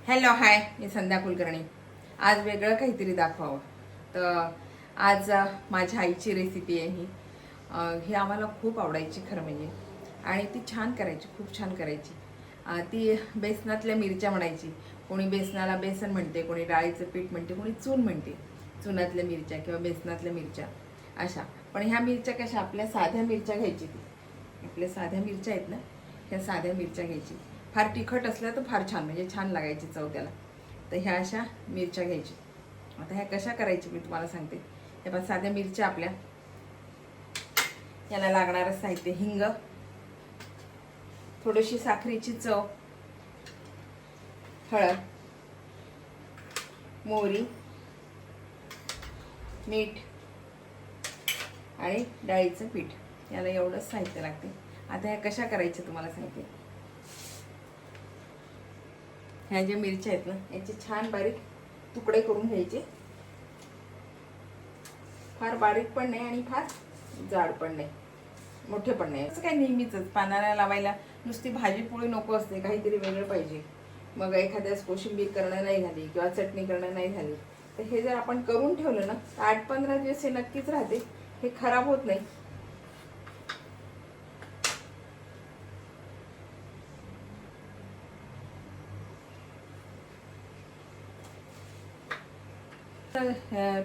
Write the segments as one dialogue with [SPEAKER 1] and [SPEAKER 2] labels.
[SPEAKER 1] Hello hi, मी संध्या कुलकर्णी. आज वेगळं काहीतरी दाखवावं. तर आज माझ्या आईची रेसिपी आहे ही. ही आम्हाला खूप आवडायची खरं म्हणजे, आणि ती छान करायची, खूप छान करायची. ती बेसनातल्या मिरच्या म्हणायची. कोणी बेसनाला बेसन म्हणते, कोणी डाळीचं पीठ म्हणते, कोणी चून म्हणते. चुनातल्या मिरच्या किंवा बेसनातल्या मिरच्या अशा. पण ह्या मिरच्या कशा, आपल्या साध्या मिरच्या घ्यायची. ती आपल्या साध्या मिरच्या आहेत ना, ह्या साध्या मिरच्या घ्यायची. फार तिखट असल्या तर फार छान, म्हणजे छान लागायची चव त्याला. तर ह्या अशा मिरच्या घ्यायची. आता ह्या कशा करायची मी तुम्हाला सांगते. हे पण साध्या मिरच्या आपल्या, याला लागणारं साहित्य: हिंग, थोडीशी साखरेची चव, हळद, मोहरी, मीठ आणि डाळीचं पीठ. याला एवढंच साहित्य लागते. आता ह्या कशा करायच्या तुम्हाला सांगते. ह्या ज्या मिरच्या आहेत ना, याचे छान बारीक तुकडे करून घ्यायचे. फार बारीक पण नाही आणि फार जाड पण नाही, मोठे पण नाही. असं काय नेहमीच पानाला लावायला नुसती भाजी पोळी नको असते, काहीतरी वेगळं पाहिजे. मग एखाद्यास कोशिंबीर करणं नाही झाली किंवा चटणी करणं नाही झाली, तर हे जर आपण करून ठेवलं ना, तर 8-15 दिवस हे नक्कीच राहते. हे खराब होत नाही.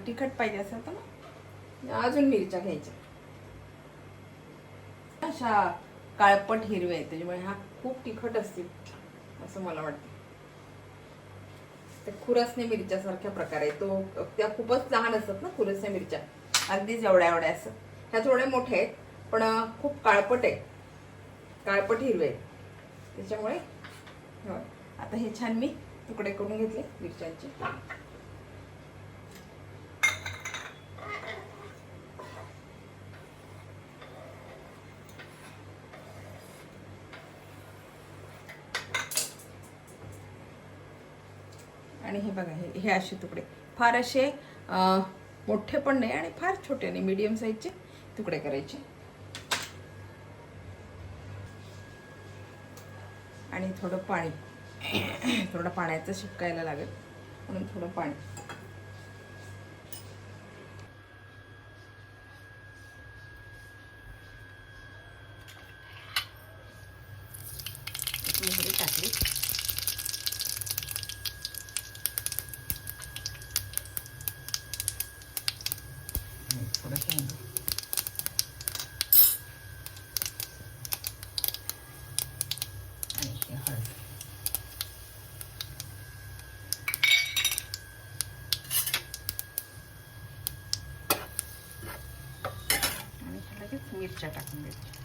[SPEAKER 1] तिखट पाहिजे असेल तर ना अजून मिरच्या घ्यायच्या. अशा काळपट हिरव्या आहेत, त्याच्यामुळे हा खूप तिखट असतील असं मला वाटतं. ते खुरसने मिरच्या सारख्या प्रकार आहे तो. त्या खूपच लहान असतात ना खुरसने मिरच्या, अगदीच एवढ्या एवढ्या असं. ह्या थोड्या मोठ्या आहेत पण खूप काळपट आहे, काळपट हिरवे आहेत त्याच्यामुळे. आता हे छान मी तुकडे करून घेतले मिरच्यांचे. आणि हे बघा, हे असे तुकडे, फार असे मोठे पण नाही आणि फार छोटे नाही, मीडियम साईजचे तुकडे करायचे. आणि थोडं पाणी, थोडं पाण्याचं शिपकायला लागेल म्हणून थोडं पाणी. टाकली. थोडंसं आणि हे हळद. आणि लगेच मिरच्या टाकून द्यायच्या.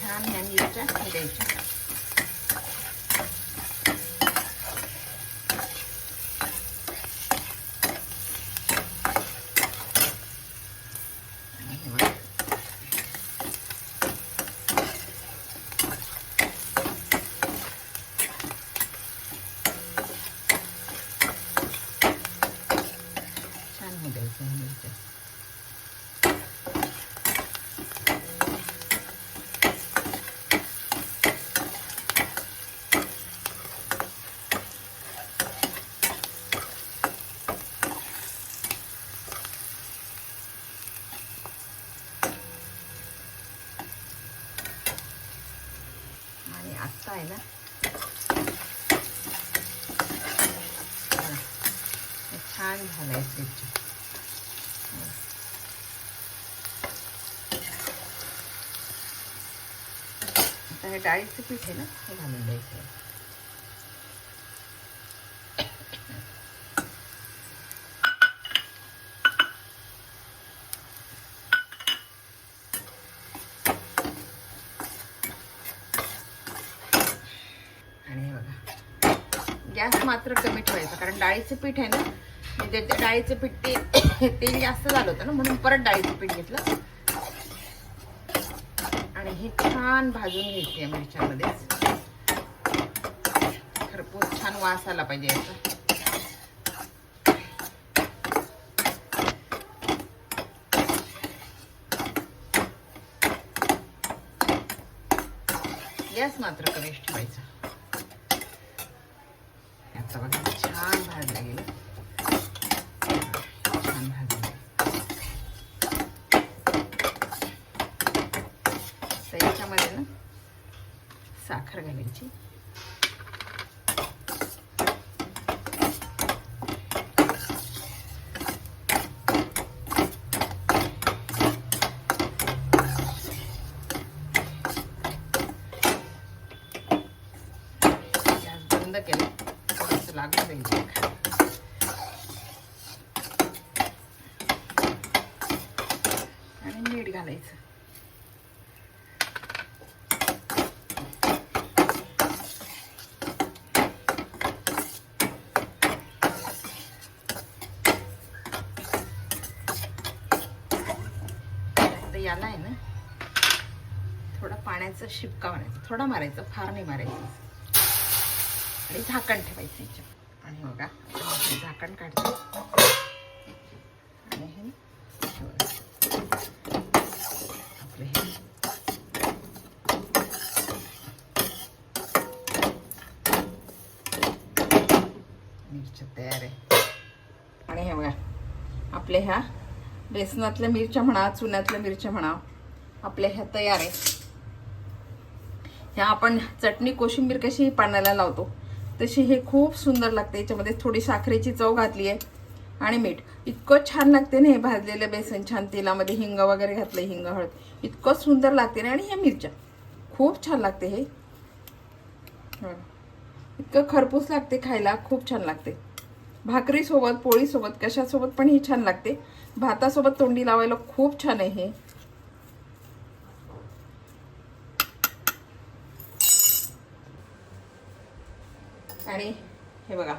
[SPEAKER 1] छान ह्या मिरच्या द्यायच्या. आणि आता आहे ना, छान झालंय मिरची. आता हे डाळीचं पीठ आहे ना, हे घालून द्यायचं. आणि हे बघा, गॅस मात्र कमी ठेवायचा, कारण डाळीचं पीठ आहे ना, म्हणजे ते डाळीचं पीठ तेल जास्त झालं होतं ना, म्हणून परत डाळीचं पीठ घेतलं. आणि हे छान भाजून घ्यायचे मिरच्यामध्ये. खरपूस छान वास आला पाहिजे याचा. गॅस मात्र कमीच ठेवायचा. आता बघा छान भाजलं गेलं, छान भाजलं. तर याच्यामध्ये ना साखर घालायची. बंद केलं, थोडंसं लागू द्यायचं आणि मीठ घालायचं. तर याला आहे ना थोडा पाण्याचा शिपका मारायचा, थोडा मारायचा, फार नाही मारायचं, आणि झाकण ठेवायचं याच्यावर. आणि बघा झाकण काढते आणि हे आपले हे मिरच्या तयार आहे. आणि हे बघा आपल्या ह्या बेसनातल्या मिरच्या म्हणा, चुन्यातल्या मिरच्या म्हणा, आपल्या ह्या तयार आहे. ह्या आपण चटणी कोशिंबीर कशी पाण्याला लावतो तशी हे खूप सुंदर लागते. याच्यामध्ये थोडी साखरेची चव घातली आहे आणि मीठ. इतकं छान लागते ना हे भाजलेलं बेसन, छान तेलामध्ये हिंग वगैरे घातलं, हिंग हळद, इतकं सुंदर लागते ना. आणि ह्या मिरच्या खूप छान लागते. हे इतकं खरपूस लागते, खायला खूप छान लागते. भाकरीसोबत, पोळीसोबत, कशासोबत पण ही छान लागते. भातासोबत तोंडी लावायला खूप छान आहे हे. आणि हे बघा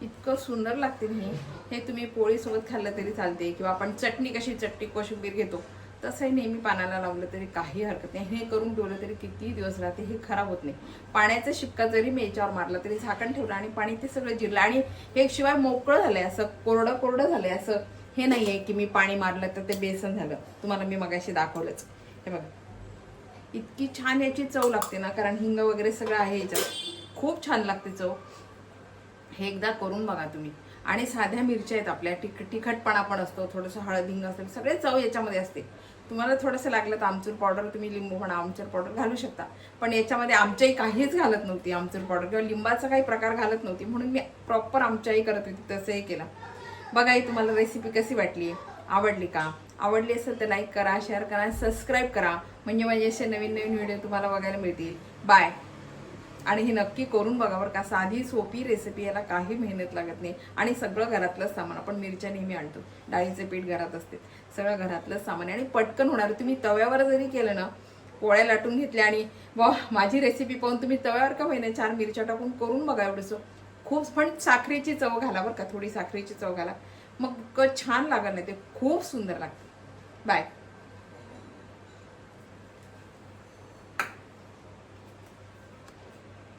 [SPEAKER 1] इतकं सुंदर लागते ही. हे तुम्ही पोळीसोबत खाल्लं तरी चालते, किंवा आपण चटणी कशी चटणी कोशिंबीर घेतो तसंही नेहमी पानाला लावलं तरी काही हरकत नाही. हे करून ठेवलं तरी किती दिवस राहते, हे खराब होत नाही. पाण्याचा शिपका जरी मी याच्यावर मारला तरी झाकण ठेवलं आणि पाणी ते सगळं जिरलं. आणि हे शिवाय मोकळं झालंय, असं कोरडं कोरडं झालंय. असं हे नाही आहे की मी पाणी मारलं तर ते बेसन झालं. तुम्हाला मी मगाशी दाखवलंच. हे बघा इतकी छान याची चव लागते ना, कारण हिंग वगैरे सगळं आहे याच्यात. खूप छान लागते चव. हे एकदा करून बघा तुम्ही. आणि साध्या मिरच्या आहेत आपल्या, तिखटपणा पण असतो, थोडंसं हळद हिंग असतं, सगळे चव याच्यामध्ये असते. तुम्हाला थोडंसं लागलं तर आमचूर पावडर, तुम्ही लिंबू म्हणा आमचूर पावडर घालू शकता. पण याच्यामध्ये आमच्याही काहीच घालत नव्हती आमचूर पावडर, किंवा लिंबाचा काही प्रकार घालत नव्हती, म्हणून मी प्रॉपर आमच्याही करत होती तसंही केलं. बघा ही तुम्हाला रेसिपी कशी वाटली, आवडली का? आवडली असेल तर लाईक करा, शेअर करा, सबस्क्राईब करा, म्हणजे माझे असे नवीन नवीन व्हिडिओ तुम्हाला बघायला मिळतील. बाय. आणि हे नक्की करून बघा बरं का. साधी सोपी रेसिपी, याला काही मेहनत लागत नाही. आणि सगळं घरातलंच सामान. आपण मिरच्या नेहमी आणतो, डाळीचे पीठ घरात असते, सगळं घरातलंच सामान आहे आणि पटकन होणार. तुम्ही तव्यावर जरी केलं ना, पोळ्या लाटून घेतल्या आणि माझी रेसिपी पाहून तुम्ही तव्यावर का होईना 4 मिरच्या टाकून करून बघा. एवढंसं खूप, पण साखरेची चव घाला बरं का, थोडी साखरेची चव घाला, मग छान लागलं नाही ते, खूप सुंदर लागते. बाय.